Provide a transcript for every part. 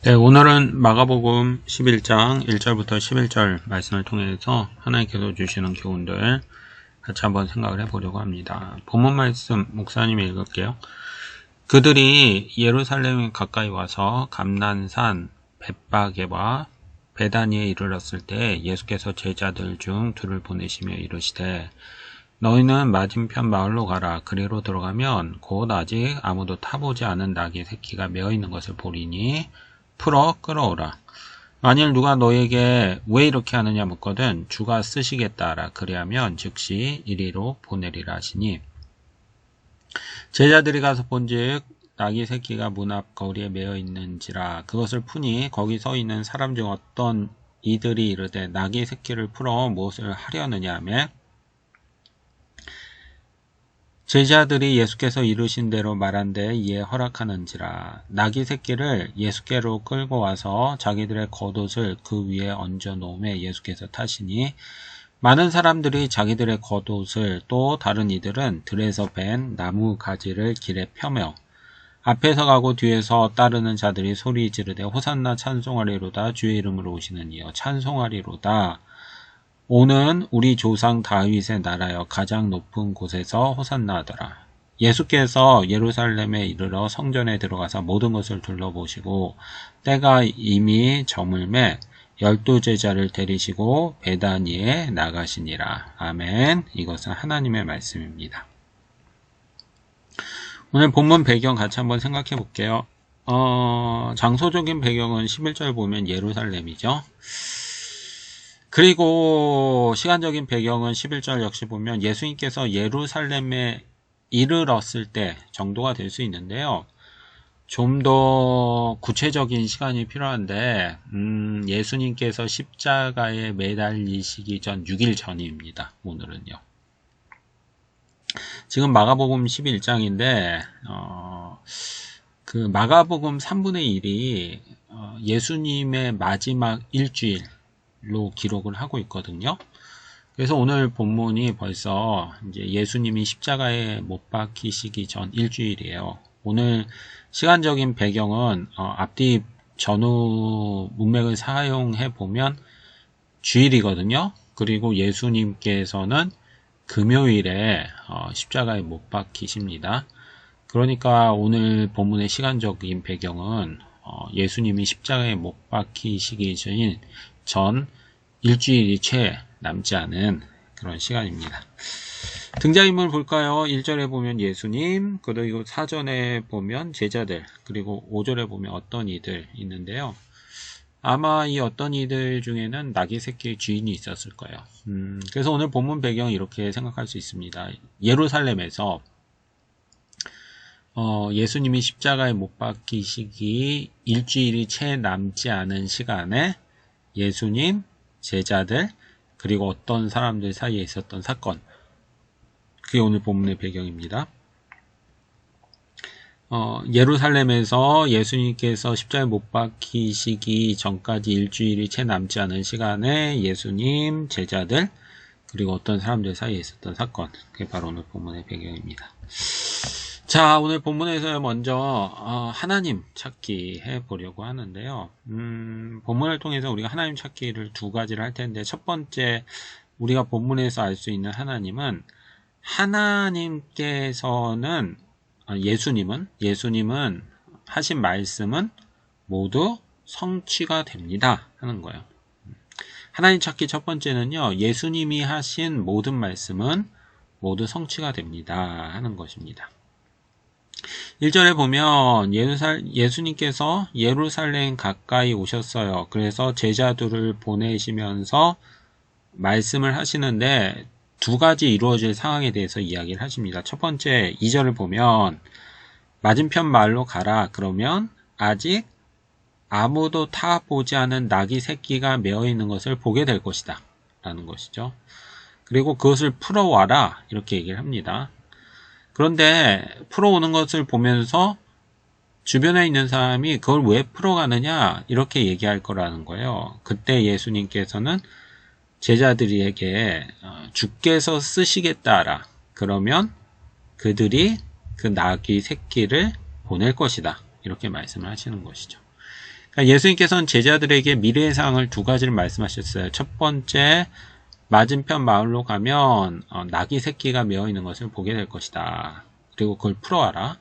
네, 오늘은 마가복음 11장 1절부터 11절 말씀을 통해서 하나님께서 주시는 교훈들 같이 한번 생각을 해보려고 합니다. 본문 말씀 목사님이 읽을게요. 그들이 예루살렘에 가까이 와서 감난산 벳바게와 베다니에 이르렀을 때 예수께서 제자들 중 둘을 보내시며 이르시되 너희는 맞은편 마을로 가라. 그리로 들어가면 곧 아직 아무도 타보지 않은 나귀 새끼가 메어 있는 것을 보리니 풀어 끌어오라. 만일 누가 너에게 왜 이렇게 하느냐 묻거든 주가 쓰시겠다라. 그리하면 즉시 이리로 보내리라 하시니 제자들이 가서 본즉 나귀 새끼가 문 앞 거리에 메어 있는지라. 그것을 푸니 거기 서 있는 사람 중 어떤 이들이 이르되 나귀 새끼를 풀어 무엇을 하려느냐 하며 제자들이 예수께서 이르신 대로 말한데 이에 허락하는지라. 나귀 새끼를 예수께로 끌고 와서 자기들의 겉옷을 그 위에 얹어 놓음에 예수께서 타시니 많은 사람들이 자기들의 겉옷을 또 다른 이들은 들에서 벤 나무 가지를 길에 펴며 앞에서 가고 뒤에서 따르는 자들이 소리 지르되 호산나 찬송하리로다. 주의 이름으로 오시는 이여 찬송하리로다. 오는 우리 조상 다윗의 나라여 가장 높은 곳에서 호산나 하더라. 예수께서 예루살렘에 이르러 성전에 들어가서 모든 것을 둘러보시고 때가 이미 저물매 12 제자를 데리시고 베다니에 나가시니라. 아멘. 이것은 하나님의 말씀입니다. 오늘 본문 배경 같이 한번 생각해 볼게요. 장소적인 배경은 11절 보면 예루살렘이죠. 그리고 시간적인 배경은 11절 역시 보면 예수님께서 예루살렘에 이르렀을 때 정도가 될 수 있는데요. 좀 더 구체적인 시간이 필요한데 예수님께서 십자가에 매달리시기 전 6일 전입니다. 오늘은요. 지금 마가복음 11장인데 그 마가복음 3분의 1이 예수님의 마지막 일주일 로 기록을 하고 있거든요. 그래서 오늘 본문이 벌써 이제 예수님이 십자가에 못 박히시기 전 일주일이에요. 오늘 시간적인 배경은 앞뒤 전후 문맥을 사용해 보면 주일이거든요. 그리고 예수님께서는 금요일에 십자가에 못 박히십니다. 그러니까 오늘 본문의 시간적인 배경은 예수님이 십자가에 못 박히시기 전 일주일이 채 남지 않은 그런 시간입니다. 등장인물 볼까요? 1절에 보면 예수님, 그리고 4절에 보면 제자들, 그리고 5절에 보면 어떤 이들 있는데요. 아마 이 어떤 이들 중에는 나귀 새끼의 주인이 있었을 거예요. 그래서 오늘 본문 배경은 이렇게 생각할 수 있습니다. 예루살렘에서 예수님이 십자가에 못 박히시기 일주일이 채 남지 않은 시간에 예수님, 제자들, 그리고 어떤 사람들 사이에 있었던 사건. 그게 오늘 본문의 배경입니다. 예루살렘에서 예수님께서 십자가에 못 박히시기 전까지 일주일이 채 남지 않은 시간에 예수님, 제자들, 그리고 어떤 사람들 사이에 있었던 사건. 그게 바로 오늘 본문의 배경입니다. 자, 오늘 본문에서 먼저 하나님 찾기 해보려고 하는데요. 본문을 통해서 우리가 하나님 찾기를 두 가지를 할 텐데 첫 번째 우리가 본문에서 알 수 있는 하나님은 하나님께서는 예수님은 하신 말씀은 모두 성취가 됩니다 하는 거예요. 하나님 찾기 첫 번째는요. 예수님이 하신 모든 말씀은 모두 성취가 됩니다 하는 것입니다. 1절에 보면 예수님께서 예루살렘 가까이 오셨어요. 그래서 제자들을 보내시면서 말씀을 하시는데 두 가지 이루어질 상황에 대해서 이야기를 하십니다. 첫 번째 2절을 보면 맞은편 마을로 가라. 그러면 아직 아무도 타보지 않은 나귀 새끼가 메어 있는 것을 보게 될 것이다 라는 것이죠. 그리고 그것을 풀어와라 이렇게 얘기를 합니다. 그런데 풀어오는 것을 보면서 주변에 있는 사람이 그걸 왜 풀어가느냐 이렇게 얘기할 거라는 거예요. 그때 예수님께서는 제자들에게 주께서 쓰시겠다라. 그러면 그들이 그 나귀 새끼를 보낼 것이다. 이렇게 말씀을 하시는 것이죠. 그러니까 예수님께서는 제자들에게 미래의 상황을 두 가지를 말씀하셨어요. 첫 번째, 맞은편 마을로 가면 낙이 새끼가 메어 있는 것을 보게 될 것이다. 그리고 그걸 풀어와라.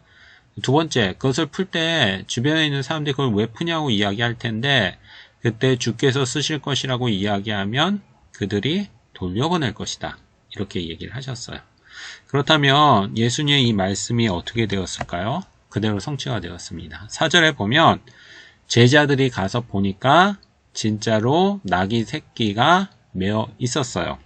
두 번째, 그것을 풀 때 주변에 있는 사람들이 그걸 왜 푸냐고 이야기할 텐데 그때 주께서 쓰실 것이라고 이야기하면 그들이 돌려보낼 것이다. 이렇게 얘기를 하셨어요. 그렇다면 예수님의 이 말씀이 어떻게 되었을까요? 그대로 성취가 되었습니다. 4절에 보면 제자들이 가서 보니까 진짜로 낙이 새끼가 메어 있었어요.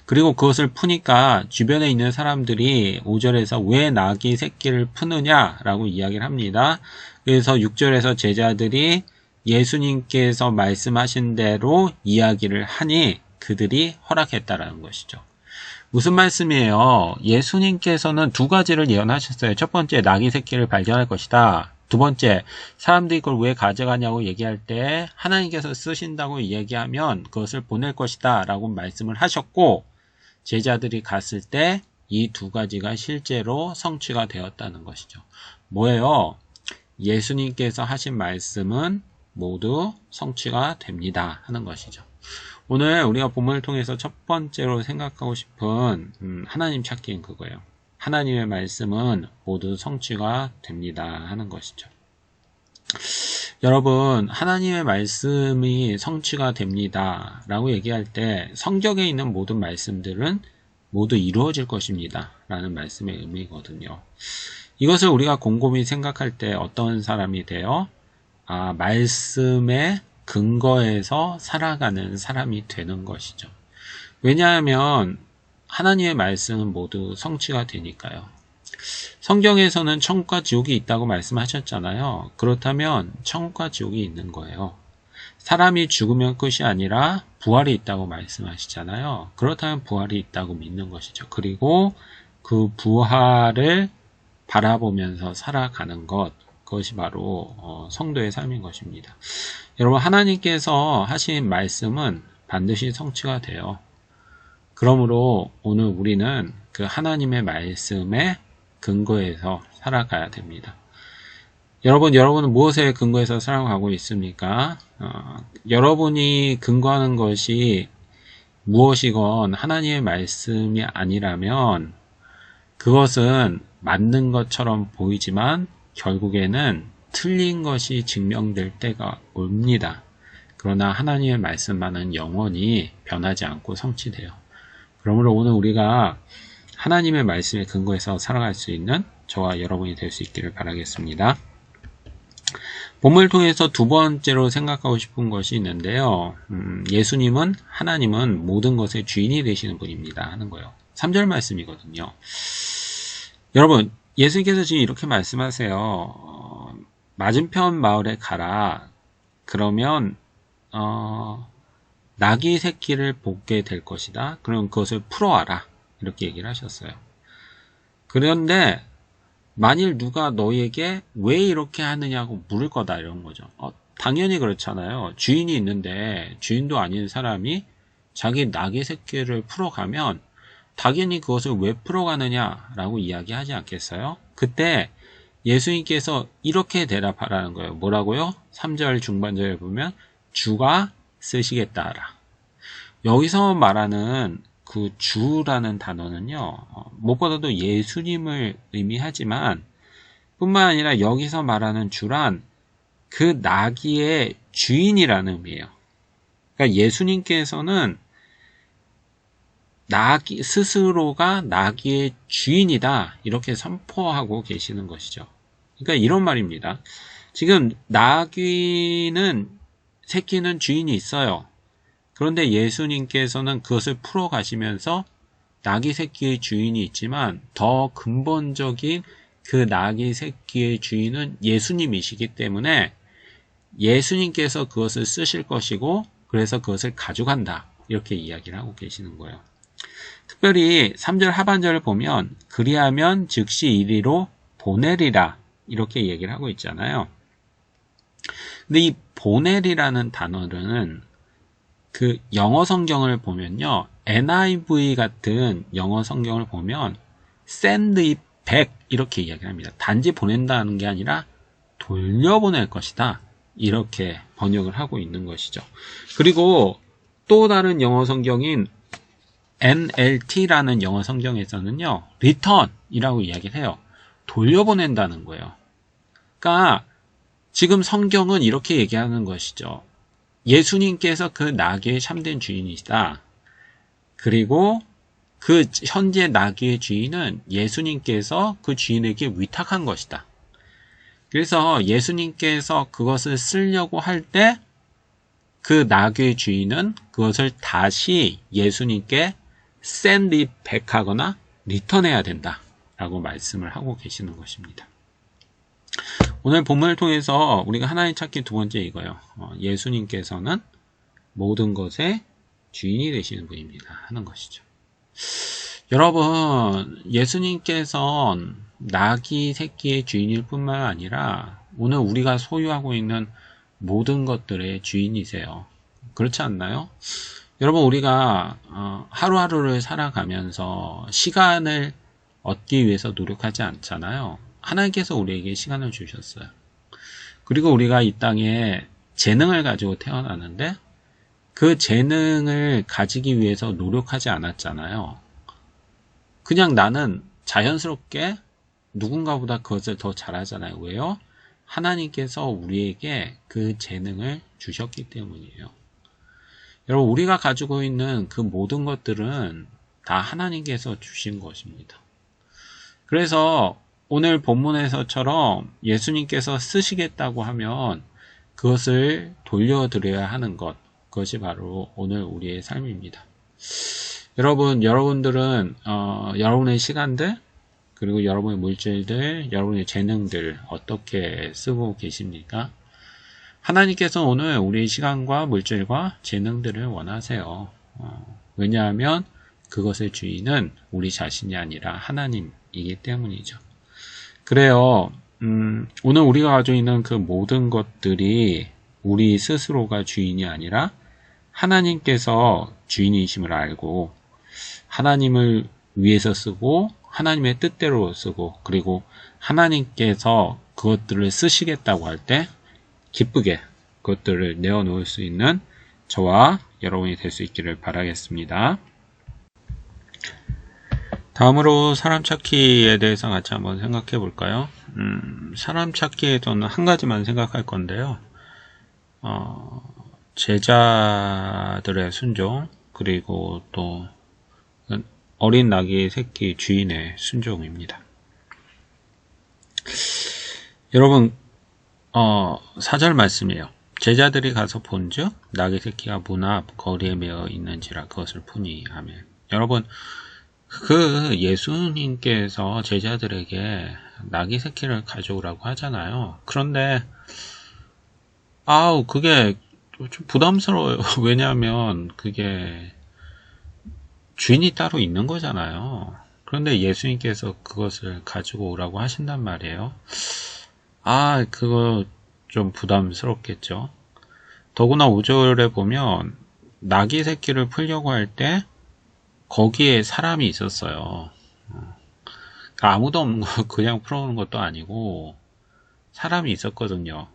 그리고 그것을 푸니까 주변에 있는 사람들이 5절에서 왜 낙이 새끼를 푸느냐라고 이야기를 합니다. 그래서 6절에서 제자들이 예수님께서 말씀하신 대로 이야기를 하니 그들이 허락했다라는 것이죠. 무슨 말씀이에요? 예수님께서는 두 가지를 예언하셨어요. 첫 번째, 낙이 새끼를 발견할 것이다. 두 번째, 사람들이 그걸 왜 가져가냐고 얘기할 때 하나님께서 쓰신다고 얘기하면 그것을 보낼 것이다 라고 말씀을 하셨고 제자들이 갔을 때 이 두 가지가 실제로 성취가 되었다는 것이죠. 뭐예요? 예수님께서 하신 말씀은 모두 성취가 됩니다 하는 것이죠. 오늘 우리가 본문을 통해서 첫 번째로 생각하고 싶은 하나님 찾기인 그거예요. 하나님의 말씀은 모두 성취가 됩니다 하는 것이죠. 여러분, 하나님의 말씀이 성취가 됩니다 라고 얘기할 때 성경에 있는 모든 말씀들은 모두 이루어질 것입니다 라는 말씀의 의미거든요. 이것을 우리가 곰곰이 생각할 때 어떤 사람이 돼요? 말씀의 근거에서 살아가는 사람이 되는 것이죠. 왜냐하면 하나님의 말씀은 모두 성취가 되니까요. 성경에서는 천국과 지옥이 있다고 말씀하셨잖아요. 그렇다면 천국과 지옥이 있는 거예요. 사람이 죽으면 끝이 아니라 부활이 있다고 말씀하시잖아요. 그렇다면 부활이 있다고 믿는 것이죠. 그리고 그 부활을 바라보면서 살아가는 것, 그것이 바로 성도의 삶인 것입니다. 여러분, 하나님께서 하신 말씀은 반드시 성취가 돼요. 그러므로 오늘 우리는 그 하나님의 말씀에 근거해서 살아가야 됩니다. 여러분은 무엇에 근거해서 살아가고 있습니까? 여러분이 근거하는 것이 무엇이건 하나님의 말씀이 아니라면 그것은 맞는 것처럼 보이지만 결국에는 틀린 것이 증명될 때가 옵니다. 그러나 하나님의 말씀만은 영원히 변하지 않고 성취돼요. 그러므로 오늘 우리가 하나님의 말씀에 근거해서 살아갈 수 있는 저와 여러분이 될 수 있기를 바라겠습니다. 본문을 통해서 두 번째로 생각하고 싶은 것이 있는데요. 예수님은, 하나님은 모든 것의 주인이 되시는 분입니다 하는 거예요. 3절 말씀이거든요. 여러분, 예수님께서 지금 이렇게 말씀하세요. 맞은편 마을에 가라. 그러면 낙이 새끼를 보게 될 것이다. 그럼 그것을 풀어와라. 이렇게 얘기를 하셨어요. 그런데 만일 누가 너에게 왜 이렇게 하느냐고 물을 거다 이런 거죠. 당연히 그렇잖아요. 주인이 있는데 주인도 아닌 사람이 자기 낙의 새끼를 풀어가면 당연히 그것을 왜 풀어가느냐라고 이야기하지 않겠어요? 그때 예수님께서 이렇게 대답하라는 거예요. 뭐라고요? 3절 중반절에 보면 주가 쓰시겠다. 여기서 말하는 그 주라는 단어는요. 무엇보다도 예수님을 의미하지만 뿐만 아니라 여기서 말하는 주란 그 나귀의 주인이라는 의미예요. 그러니까 예수님께서는 나귀 스스로가 나귀의 주인이다 이렇게 선포하고 계시는 것이죠. 그러니까 이런 말입니다. 지금 새끼는 주인이 있어요. 그런데 예수님께서는 그것을 풀어가시면서 나귀 새끼의 주인이 있지만 더 근본적인 그 나귀 새끼의 주인은 예수님이시기 때문에 예수님께서 그것을 쓰실 것이고 그래서 그것을 가져간다 이렇게 이야기를 하고 계시는 거예요. 특별히 3절 하반절을 보면 그리하면 즉시 이리로 보내리라 이렇게 얘기를 하고 있잖아요. 근데 이 보내리라는 단어는 그 영어 성경을 보면요. NIV 같은 영어 성경을 보면 send it back 이렇게 이야기를 합니다. 단지 보낸다는 게 아니라 돌려보낼 것이다. 이렇게 번역을 하고 있는 것이죠. 그리고 또 다른 영어 성경인 NLT라는 영어 성경에서는요, return이라고 이야기를 해요. 돌려보낸다는 거예요. 그러니까 지금 성경은 이렇게 얘기하는 것이죠. 예수님께서 그 나귀의 참된 주인이시다. 그리고 그 현재 나귀의 주인은 예수님께서 그 주인에게 위탁한 것이다. 그래서 예수님께서 그것을 쓰려고 할 때 그 나귀의 주인은 그것을 다시 예수님께 send back 하거나 리턴해야 된다 라고 말씀을 하고 계시는 것입니다. 오늘 본문을 통해서 우리가 하나님 찾기 두 번째 이거요. 예수님께서는 모든 것의 주인이 되시는 분입니다 하는 것이죠. 여러분, 예수님께서는 나귀 새끼의 주인일 뿐만 아니라 오늘 우리가 소유하고 있는 모든 것들의 주인이세요. 그렇지 않나요? 여러분, 우리가 하루하루를 살아가면서 시간을 얻기 위해서 노력하지 않잖아요. 하나님께서 우리에게 시간을 주셨어요. 그리고 우리가 이 땅에 재능을 가지고 태어나는데 그 재능을 가지기 위해서 노력하지 않았잖아요. 그냥 나는 자연스럽게 누군가보다 그것을 더 잘하잖아요. 왜요? 하나님께서 우리에게 그 재능을 주셨기 때문이에요. 여러분, 우리가 가지고 있는 그 모든 것들은 다 하나님께서 주신 것입니다. 그래서 오늘 본문에서처럼 예수님께서 쓰시겠다고 하면 그것을 돌려드려야 하는 것, 그것이 바로 오늘 우리의 삶입니다. 여러분들은 여러분의 시간들, 그리고 여러분의 물질들, 여러분의 재능들 어떻게 쓰고 계십니까? 하나님께서 오늘 우리의 시간과 물질과 재능들을 원하세요. 왜냐하면 그것의 주인은 우리 자신이 아니라 하나님이기 때문이죠. 그래요. 오늘 우리가 가지고 있는 그 모든 것들이 우리 스스로가 주인이 아니라 하나님께서 주인이심을 알고 하나님을 위해서 쓰고 하나님의 뜻대로 쓰고 그리고 하나님께서 그것들을 쓰시겠다고 할 때 기쁘게 그것들을 내어놓을 수 있는 저와 여러분이 될 수 있기를 바라겠습니다. 다음으로 사람 찾기에 대해서 같이 한번 생각해 볼까요? 사람 찾기에서는 한 가지만 생각할 건데요. 제자들의 순종, 그리고 또 어린 나귀 새끼 주인의 순종입니다. 여러분, 4절 말씀이에요. 제자들이 가서 본즉 나귀 새끼가 문 앞 거리에 메어 있는지라 그것을 보니. 아멘. 여러분, 그 예수님께서 제자들에게 나귀 새끼를 가져오라고 하잖아요. 그런데 그게 좀 부담스러워요. 왜냐하면 그게 주인이 따로 있는 거잖아요. 그런데 예수님께서 그것을 가지고 오라고 하신단 말이에요. 그거 좀 부담스럽겠죠. 더구나 5절에 보면 나귀 새끼를 풀려고 할 때 거기에 사람이 있었어요. 아무도 없는 거 그냥 풀어오는 것도 아니고 사람이 있었거든요.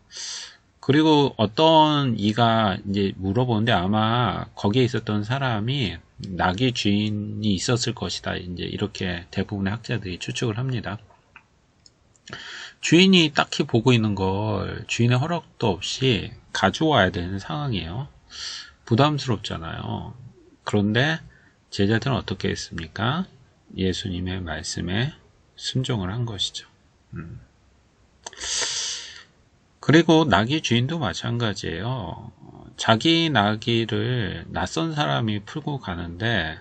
그리고 어떤 이가 이제 물어보는데 아마 거기에 있었던 사람이 나귀 주인이 있었을 것이다. 이제 이렇게 대부분의 학자들이 추측을 합니다. 주인이 딱히 보고 있는 걸 주인의 허락도 없이 가져와야 되는 상황이에요. 부담스럽잖아요. 그런데 제자들은 어떻게 했습니까? 예수님의 말씀에 순종을 한 것이죠. 그리고 나귀 주인도 마찬가지예요. 자기 나귀를 낯선 사람이 풀고 가는데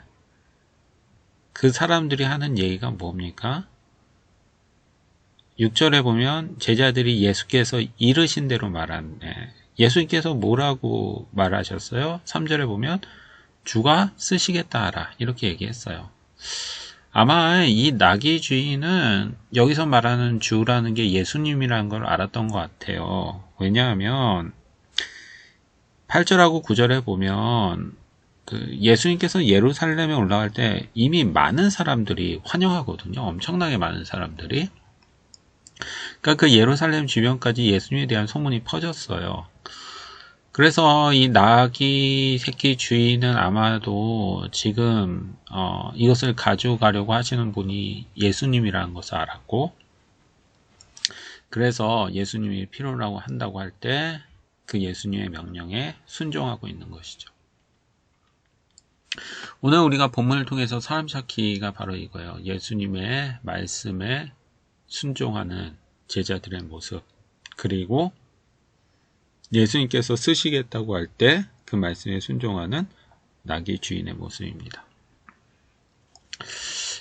그 사람들이 하는 얘기가 뭡니까? 6절에 보면 제자들이 예수께서 이르신 대로 말하네. 예수님께서 뭐라고 말하셨어요? 3절에 보면 주가 쓰시겠다 하라 이렇게 얘기했어요. 아마 이 나귀 주인은 여기서 말하는 주라는 게 예수님이라는 걸 알았던 것 같아요. 왜냐하면 8절하고 9절에 보면 예수님께서 예루살렘에 올라갈 때 이미 많은 사람들이 환영하거든요. 엄청나게 많은 사람들이. 그러니까 그 예루살렘 주변까지 예수님에 대한 소문이 퍼졌어요. 그래서 이 나귀 새끼 주인은 아마도 지금 이것을 가져가려고 하시는 분이 예수님이라는 것을 알았고, 그래서 예수님이 필요라고 한다고 할 때 그 예수님의 명령에 순종하고 있는 것이죠. 오늘 우리가 본문을 통해서 사람 찾기가 바로 이거예요. 예수님의 말씀에 순종하는 제자들의 모습, 그리고 예수님께서 쓰시겠다고 할 때 그 말씀에 순종하는 나귀 주인의 모습입니다.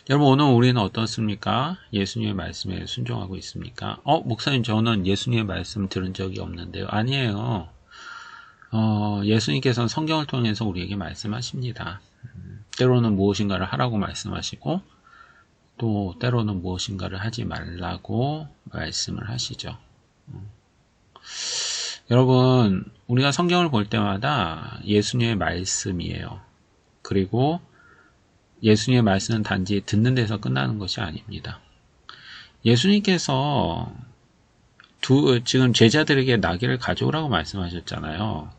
여러분, 오늘 우리는 어떻습니까? 예수님의 말씀에 순종하고 있습니까? 목사님, 저는 예수님의 말씀 들은 적이 없는데요. 아니에요. 예수님께서는 성경을 통해서 우리에게 말씀하십니다. 때로는 무엇인가를 하라고 말씀하시고, 또 때로는 무엇인가를 하지 말라고 말씀을 하시죠. 여러분, 우리가 성경을 볼 때마다 예수님의 말씀이에요. 그리고 예수님의 말씀은 단지 듣는 데서 끝나는 것이 아닙니다. 예수님께서 지금 제자들에게 나귀를 가져오라고 말씀하셨잖아요.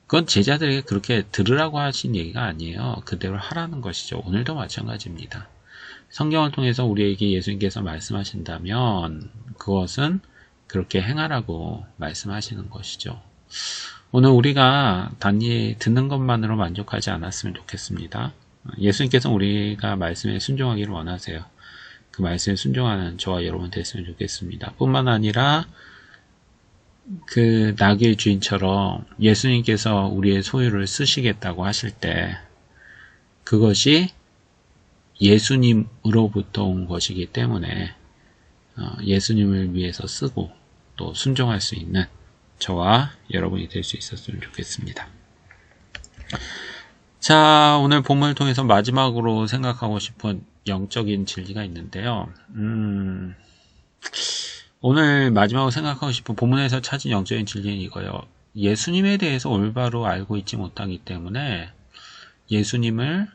그건 제자들에게 그렇게 들으라고 하신 얘기가 아니에요. 그대로 하라는 것이죠. 오늘도 마찬가지입니다. 성경을 통해서 우리에게 예수님께서 말씀하신다면 그것은 그렇게 행하라고 말씀하시는 것이죠. 오늘 우리가 단지 듣는 것만으로 만족하지 않았으면 좋겠습니다. 예수님께서 우리가 말씀에 순종하기를 원하세요. 그 말씀에 순종하는 저와 여러분 됐으면 좋겠습니다. 뿐만 아니라 그 나귀의 주인처럼 예수님께서 우리의 소유를 쓰시겠다고 하실 때 그것이 예수님으로부터 온 것이기 때문에 예수님을 위해서 쓰고 또 순종할 수 있는 저와 여러분이 될 수 있었으면 좋겠습니다. 자, 오늘 본문을 통해서 마지막으로 생각하고 싶은 영적인 진리가 있는데요. 오늘 마지막으로 생각하고 싶은 본문에서 찾은 영적인 진리는 이거예요. 예수님에 대해서 올바로 알고 있지 못하기 때문에 예수님을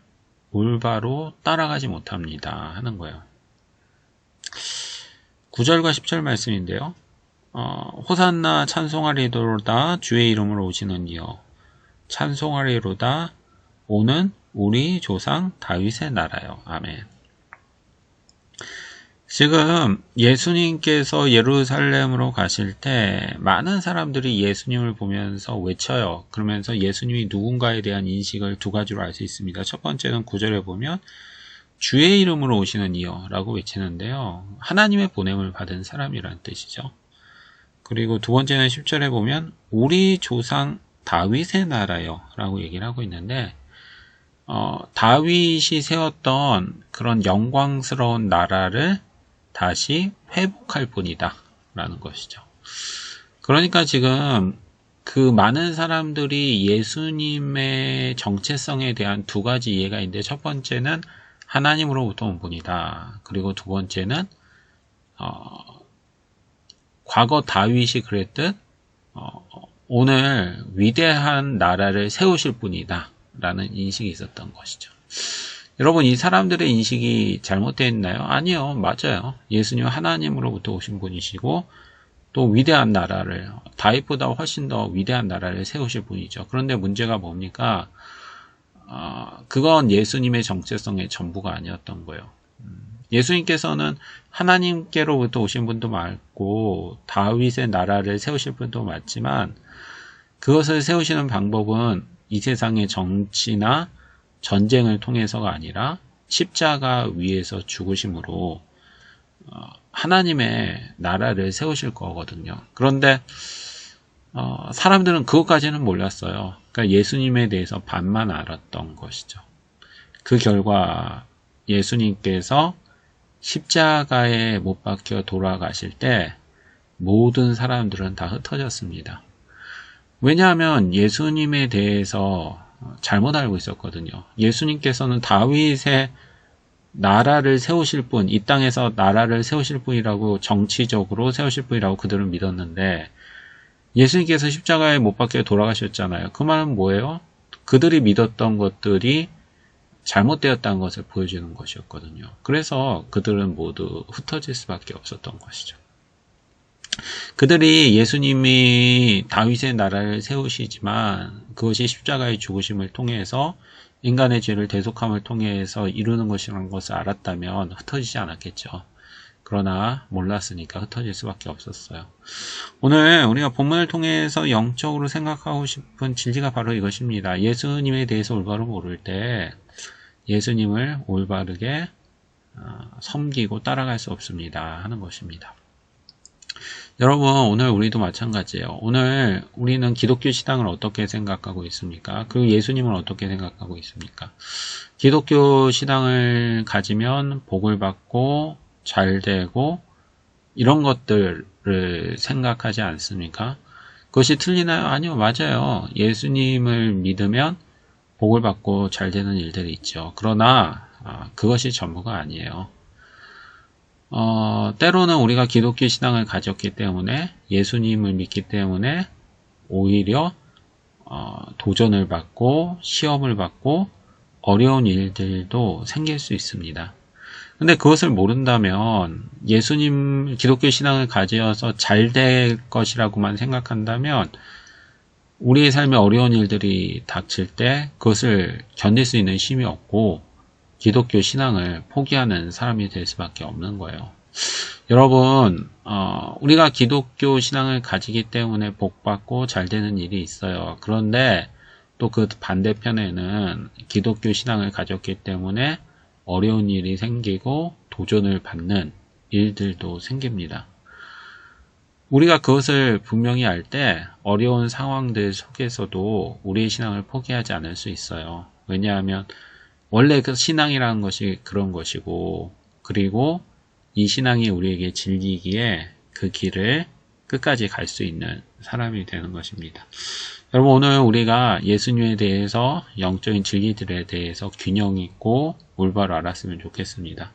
올바로 따라가지 못합니다 하는 거예요. 9절과 10절 말씀인데요. 호산나 찬송하리로다 주의 이름으로 오시는 이여 찬송하리로다 오는 우리 조상 다윗의 나라요. 아멘. 지금 예수님께서 예루살렘으로 가실 때 많은 사람들이 예수님을 보면서 외쳐요. 그러면서 예수님이 누군가에 대한 인식을 두 가지로 알 수 있습니다. 첫 번째는 9절에 보면 주의 이름으로 오시는 이여 라고 외치는데요. 하나님의 보냄을 받은 사람이라는 뜻이죠. 그리고 두 번째는 10절에 보면 우리 조상 다윗의 나라요 라고 얘기를 하고 있는데 다윗이 세웠던 그런 영광스러운 나라를 다시 회복할 뿐이다 라는 것이죠. 그러니까 지금 그 많은 사람들이 예수님의 정체성에 대한 두 가지 이해가 있는데 첫 번째는 하나님으로부터 온 분이다. 그리고 두 번째는 과거 다윗이 그랬듯 오늘 위대한 나라를 세우실 분이다 라는 인식이 있었던 것이죠. 여러분, 이 사람들의 인식이 잘못되어 있나요? 아니요, 맞아요. 예수님은 하나님으로부터 오신 분이시고 또 위대한 나라를, 다윗보다 훨씬 더 위대한 나라를 세우실 분이죠. 그런데 문제가 뭡니까? 그건 예수님의 정체성의 전부가 아니었던 거예요. 예수님께서는 하나님께로부터 오신 분도 맞고 다윗의 나라를 세우실 분도 맞지만 그것을 세우시는 방법은 이 세상의 정치나 전쟁을 통해서가 아니라 십자가 위에서 죽으심으로 하나님의 나라를 세우실 거거든요. 그런데 사람들은 그것까지는 몰랐어요. 그러니까 예수님에 대해서 반만 알았던 것이죠. 그 결과 예수님께서 십자가에 못 박혀 돌아가실 때 모든 사람들은 다 흩어졌습니다. 왜냐하면 예수님에 대해서 잘못 알고 있었거든요. 예수님께서는 다윗의 나라를 세우실 분, 이 땅에서 나라를 세우실 분이라고 정치적으로 세우실 분이라고 그들은 믿었는데 예수님께서 십자가에 못 박혀 돌아가셨잖아요. 그 말은 뭐예요? 그들이 믿었던 것들이 잘못되었다는 것을 보여주는 것이었거든요. 그래서 그들은 모두 흩어질 수밖에 없었던 것이죠. 그들이 예수님이 다윗의 나라를 세우시지만 그것이 십자가의 죽으심을 통해서 인간의 죄를 대속함을 통해서 이루는 것이라는 것을 알았다면 흩어지지 않았겠죠. 그러나 몰랐으니까 흩어질 수밖에 없었어요. 오늘 우리가 본문을 통해서 영적으로 생각하고 싶은 진리가 바로 이것입니다. 예수님에 대해서 올바로 모를 때 예수님을 올바르게 섬기고 따라갈 수 없습니다 하는 것입니다. 여러분, 오늘 우리도 마찬가지예요. 오늘 우리는 기독교 신앙을 어떻게 생각하고 있습니까? 그리고 예수님을 어떻게 생각하고 있습니까? 기독교 신앙을 가지면 복을 받고 잘 되고 이런 것들을 생각하지 않습니까? 그것이 틀리나요? 아니요, 맞아요. 예수님을 믿으면 복을 받고 잘 되는 일들이 있죠. 그러나 그것이 전부가 아니에요. 때로는 우리가 기독교 신앙을 가졌기 때문에 예수님을 믿기 때문에 오히려 도전을 받고 시험을 받고 어려운 일들도 생길 수 있습니다. 근데 그것을 모른다면 예수님 기독교 신앙을 가져서 잘 될 것이라고만 생각한다면 우리의 삶에 어려운 일들이 닥칠 때 그것을 견딜 수 있는 힘이 없고 기독교 신앙을 포기하는 사람이 될 수밖에 없는 거예요. 여러분, 우리가 기독교 신앙을 가지기 때문에 복받고 잘 되는 일이 있어요. 그런데 또 그 반대편에는 기독교 신앙을 가졌기 때문에 어려운 일이 생기고 도전을 받는 일들도 생깁니다. 우리가 그것을 분명히 알 때 어려운 상황들 속에서도 우리의 신앙을 포기하지 않을 수 있어요. 왜냐하면 원래 그 신앙이라는 것이 그런 것이고, 그리고 이 신앙이 우리에게 진리이기에 그 길을 끝까지 갈 수 있는 사람이 되는 것입니다. 여러분, 오늘 우리가 예수님에 대해서 영적인 진리들에 대해서 균형 있고 올바로 알았으면 좋겠습니다.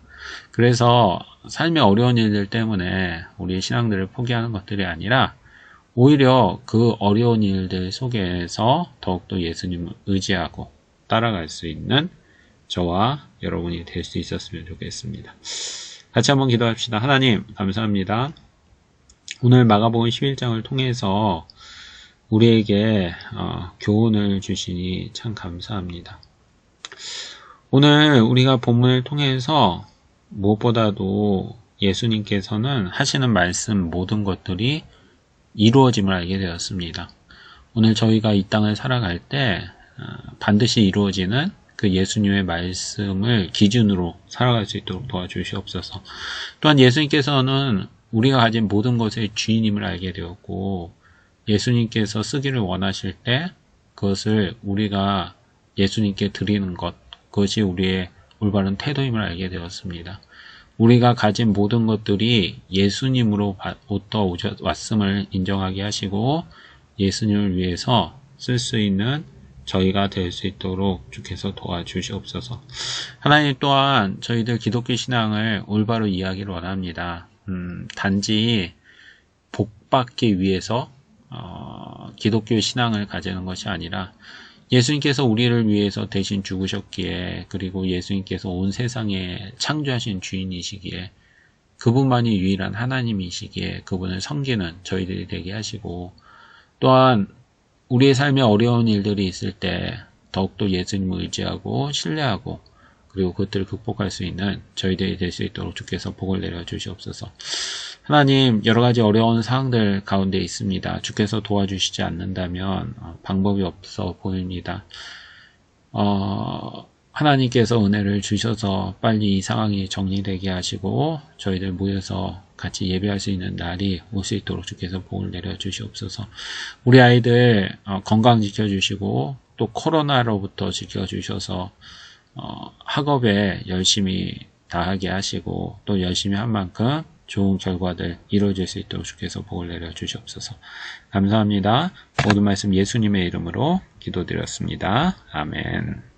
그래서 삶의 어려운 일들 때문에 우리의 신앙들을 포기하는 것들이 아니라 오히려 그 어려운 일들 속에서 더욱더 예수님을 의지하고 따라갈 수 있는 저와 여러분이 될 수 있었으면 좋겠습니다. 같이 한번 기도합시다. 하나님, 감사합니다. 오늘 마가복음 11장을 통해서 우리에게 교훈을 주시니 참 감사합니다. 오늘 우리가 본문을 통해서 무엇보다도 예수님께서는 하시는 말씀 모든 것들이 이루어짐을 알게 되었습니다. 오늘 저희가 이 땅을 살아갈 때 반드시 이루어지는 그 예수님의 말씀을 기준으로 살아갈 수 있도록 도와주시옵소서. 또한 예수님께서는 우리가 가진 모든 것의 주인임을 알게 되었고 예수님께서 쓰기를 원하실 때 그것을 우리가 예수님께 드리는 것, 그것이 우리의 올바른 태도임을 알게 되었습니다. 우리가 가진 모든 것들이 예수님으로부터 왔음을 인정하게 하시고 예수님을 위해서 쓸 수 있는 저희가 될 수 있도록 주께서 도와주시옵소서. 하나님 또한 저희들 기독교 신앙을 올바로 이해하기를 원합니다. 단지 복받기 위해서 기독교 신앙을 가지는 것이 아니라 예수님께서 우리를 위해서 대신 죽으셨기에 그리고 예수님께서 온 세상에 창조하신 주인이시기에 그분만이 유일한 하나님이시기에 그분을 섬기는 저희들이 되게 하시고 또한 우리의 삶에 어려운 일들이 있을 때 더욱더 예수님을 의지하고 신뢰하고 그리고 그것들을 극복할 수 있는 저희들이 될 수 있도록 주께서 복을 내려주시옵소서. 하나님, 여러 가지 어려운 상황들 가운데 있습니다. 주께서 도와주시지 않는다면 방법이 없어 보입니다. 하나님께서 은혜를 주셔서 빨리 이 상황이 정리되게 하시고 저희들 모여서 같이 예배할 수 있는 날이 올 수 있도록 주께서 복을 내려주시옵소서. 우리 아이들 건강 지켜주시고 또 코로나로부터 지켜주셔서 학업에 열심히 다하게 하시고 또 열심히 한 만큼 좋은 결과들 이루어질 수 있도록 주께서 복을 내려주시옵소서. 감사합니다. 모든 말씀 예수님의 이름으로 기도드렸습니다. 아멘.